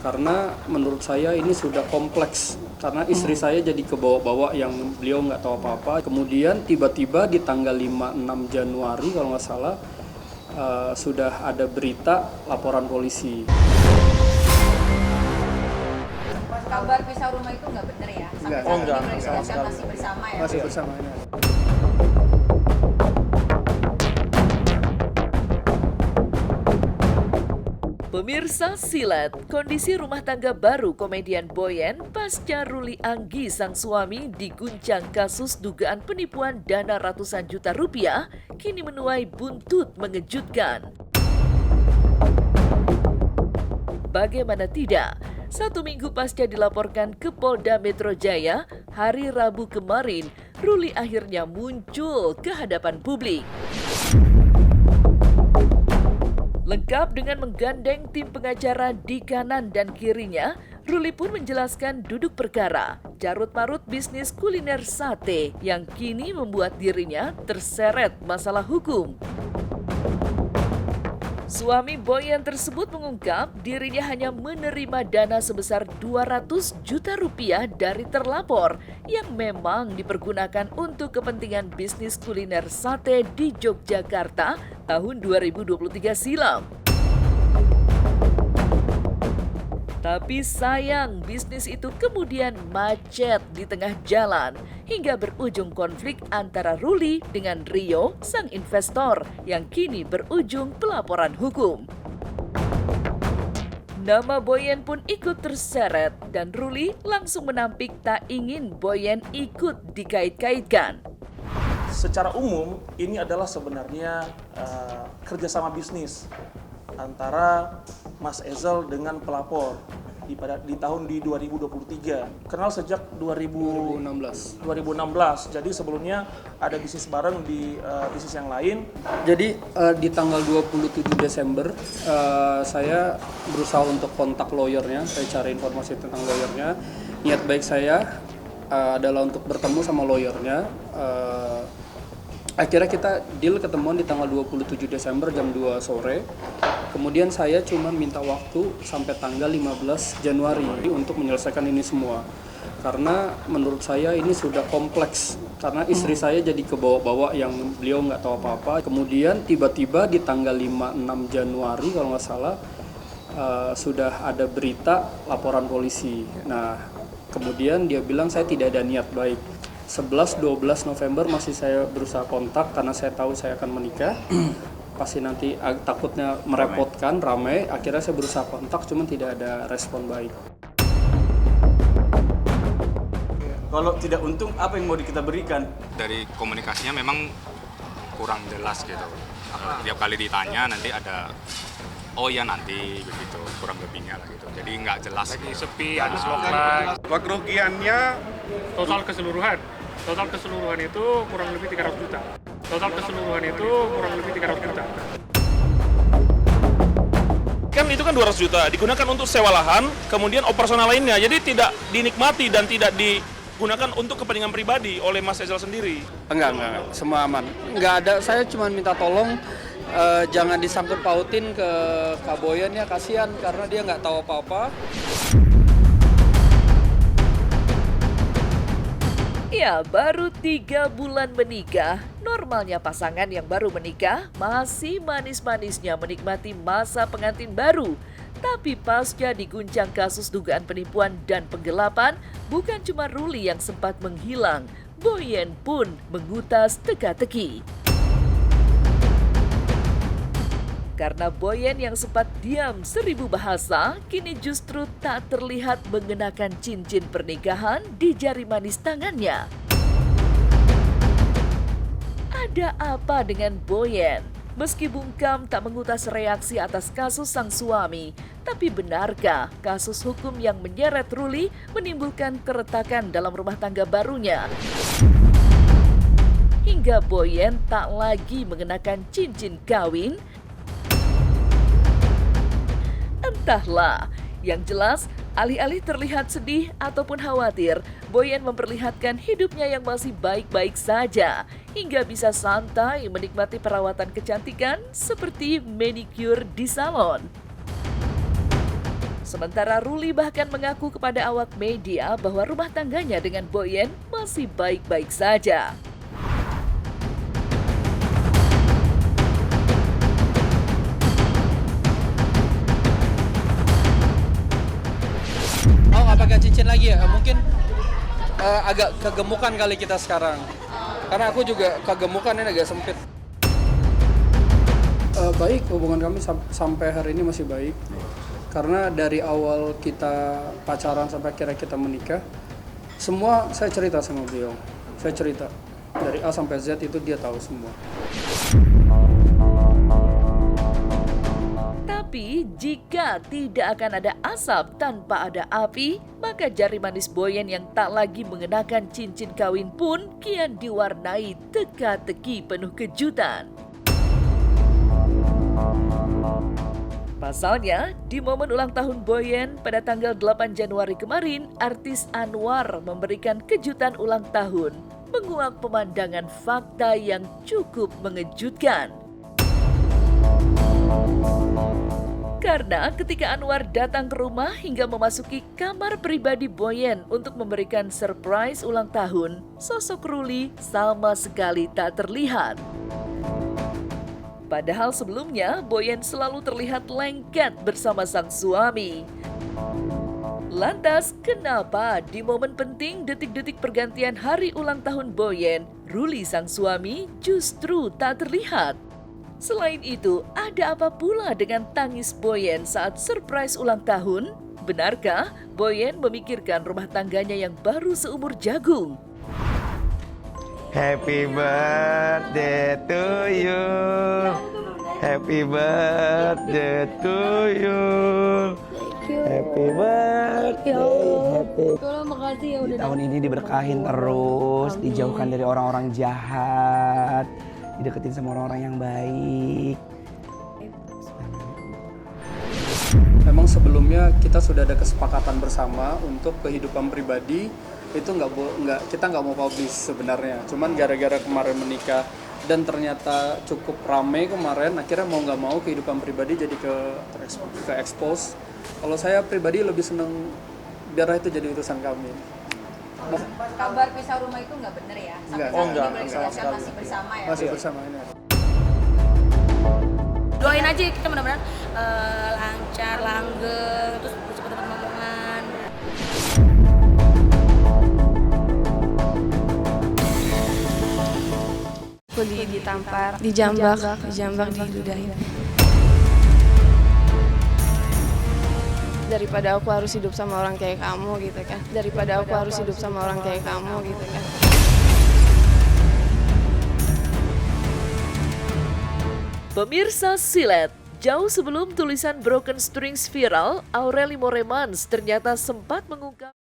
Karena menurut saya ini sudah kompleks. Karena istri saya jadi kebawa-bawa yang beliau nggak tahu apa-apa. Kemudian tiba-tiba di tanggal 5-6 Januari kalau nggak salah sudah ada berita laporan polisi. Kabar pisah rumah itu nggak benar ya? Sampai saat ini berarti masih bersama ya? Masih bersama ini. Pemirsa silat, kondisi rumah tangga baru komedian Boyen pasca Ruli Anggi sang suami diguncang kasus dugaan penipuan dana ratusan juta rupiah kini menuai buntut mengejutkan. Bagaimana tidak, 1 minggu pasca dilaporkan ke Polda Metro Jaya, hari Rabu kemarin, Ruli akhirnya muncul ke hadapan publik. Lengkap dengan menggandeng tim pengacara di kanan dan kirinya, Ruli pun menjelaskan duduk perkara, carut-marut bisnis kuliner sate yang kini membuat dirinya terseret masalah hukum. Suami Boyen tersebut mengungkap dirinya hanya menerima dana sebesar 200 juta rupiah dari terlapor yang memang dipergunakan untuk kepentingan bisnis kuliner sate di Yogyakarta tahun 2023 silam. Tapi sayang, bisnis itu kemudian macet di tengah jalan hingga berujung konflik antara Ruli dengan Rio, sang investor yang kini berujung pelaporan hukum. Nama Boyen pun ikut terseret dan Ruli langsung menampik tak ingin Boyen ikut dikait-kaitkan. Secara umum, ini adalah sebenarnya kerjasama bisnis antara Mas Ezel dengan pelapor di tahun 2023. Kenal sejak 2016. Jadi sebelumnya ada bisnis bareng di bisnis yang lain. Jadi di tanggal 27 Desember saya berusaha untuk kontak lawyernya, saya cari informasi tentang lawyernya. Niat baik saya adalah untuk bertemu sama lawyernya. Akhirnya kita deal ketemuan di tanggal 27 Desember jam 2 sore. Kemudian saya cuma minta waktu sampai tanggal 15 Januari untuk menyelesaikan ini semua. Karena menurut saya ini sudah kompleks. Karena istri saya jadi kebawa-bawa yang beliau nggak tahu apa-apa. Kemudian tiba-tiba di tanggal 5-6 Januari kalau nggak salah sudah ada berita laporan polisi. Nah, kemudian dia bilang saya tidak ada niat baik. 11-12 November masih saya berusaha kontak karena saya tahu saya akan menikah. Pasti nanti takutnya merepotkan, ramai. Akhirnya saya berusaha kontak, cuman tidak ada respon baik. Kalau tidak untung, apa yang mau kita berikan? Dari komunikasinya memang kurang jelas gitu. Tiap kali ditanya nanti ada, oh ya nanti begitu, kurang lebihnya lah gitu. Jadi nggak jelas. Lagi sepi, ada slot. Kerugiannya Total keseluruhan itu kurang lebih 300 juta. Kan itu kan 200 juta digunakan untuk sewa lahan, kemudian operasional lainnya. Jadi tidak dinikmati dan tidak digunakan untuk kepentingan pribadi oleh Mas Ezel sendiri. Enggak, semua aman. Enggak ada, saya cuma minta tolong jangan disangkut pautin ke Kak Boyen ya, kasihan karena dia nggak tahu apa-apa. Ya, baru 3 bulan menikah. Normalnya pasangan yang baru menikah masih manis-manisnya menikmati masa pengantin baru. Tapi pasca diguncang kasus dugaan penipuan dan penggelapan, bukan cuma Ruli yang sempat menghilang, Boyen pun mengutas teka-teki. Karena Boyen yang sempat diam 1000 bahasa, kini justru tak terlihat mengenakan cincin pernikahan di jari manis tangannya. Ada apa dengan Boyen? Meski bungkam tak mengutas reaksi atas kasus sang suami, tapi benarkah kasus hukum yang menyeret Ruli menimbulkan keretakan dalam rumah tangga barunya? Hingga Boyen tak lagi mengenakan cincin kawin? Entahlah, yang jelas alih-alih terlihat sedih ataupun khawatir, Boyen memperlihatkan hidupnya yang masih baik-baik saja hingga bisa santai menikmati perawatan kecantikan seperti manicure di salon. Sementara Ruli bahkan mengaku kepada awak media bahwa rumah tangganya dengan Boyen masih baik-baik saja. Oh, nggak pakai cincin lagi ya? Mungkin agak kegemukan kali kita sekarang. Karena aku juga kegemukan, ini agak sempit. Baik, hubungan kami sampai hari ini masih baik. Karena dari awal kita pacaran sampai akhirnya kita menikah, semua saya cerita sama beliau. Saya cerita dari A sampai Z, itu dia tahu semua. Tapi jika tidak akan ada asap tanpa ada api, maka jari manis Boyen yang tak lagi mengenakan cincin kawin pun kian diwarnai teka-teki penuh kejutan. Pasalnya, di momen ulang tahun Boyen pada tanggal 8 Januari kemarin, artis Anwar memberikan kejutan ulang tahun, menguak pemandangan fakta yang cukup mengejutkan. Karena ketika Anwar datang ke rumah hingga memasuki kamar pribadi Boyen untuk memberikan surprise ulang tahun, sosok Ruli sama sekali tak terlihat. Padahal sebelumnya Boyen selalu terlihat lengket bersama sang suami. Lantas, kenapa di momen penting detik-detik pergantian hari ulang tahun Boyen, Ruli sang suami justru tak terlihat? Selain itu, ada apa pula dengan tangis Boyen saat surprise ulang tahun? Benarkah Boyen memikirkan rumah tangganya yang baru seumur jagung? Happy birthday to you. Happy birthday to you. Happy birthday. Happy. Makasih ya udah. Tahun ini diberkahin terus, dijauhkan dari orang-orang jahat, dideketin sama orang-orang yang baik. Memang sebelumnya kita sudah ada kesepakatan bersama untuk kehidupan pribadi itu kita nggak mau publish sebenarnya. Cuman gara-gara kemarin menikah dan ternyata cukup ramai kemarin, akhirnya mau nggak mau kehidupan pribadi jadi ke expose. Kalau saya pribadi lebih seneng biar itu jadi urusan kami. Kabar pisah rumah itu nggak bener ya? Sampai saat ini berdasarkan masih bersama ya? Masih bersama ini. Doain aja kita benar-benar lancar, langgeng, terus cepat dapat momongan. Aku ditampar, dijambak, diludahin. Daripada aku harus hidup sama orang kayak kamu gitu kan. Pemirsa Silet, jauh sebelum tulisan Broken Strings viral, Aureli Moremans ternyata sempat mengungkap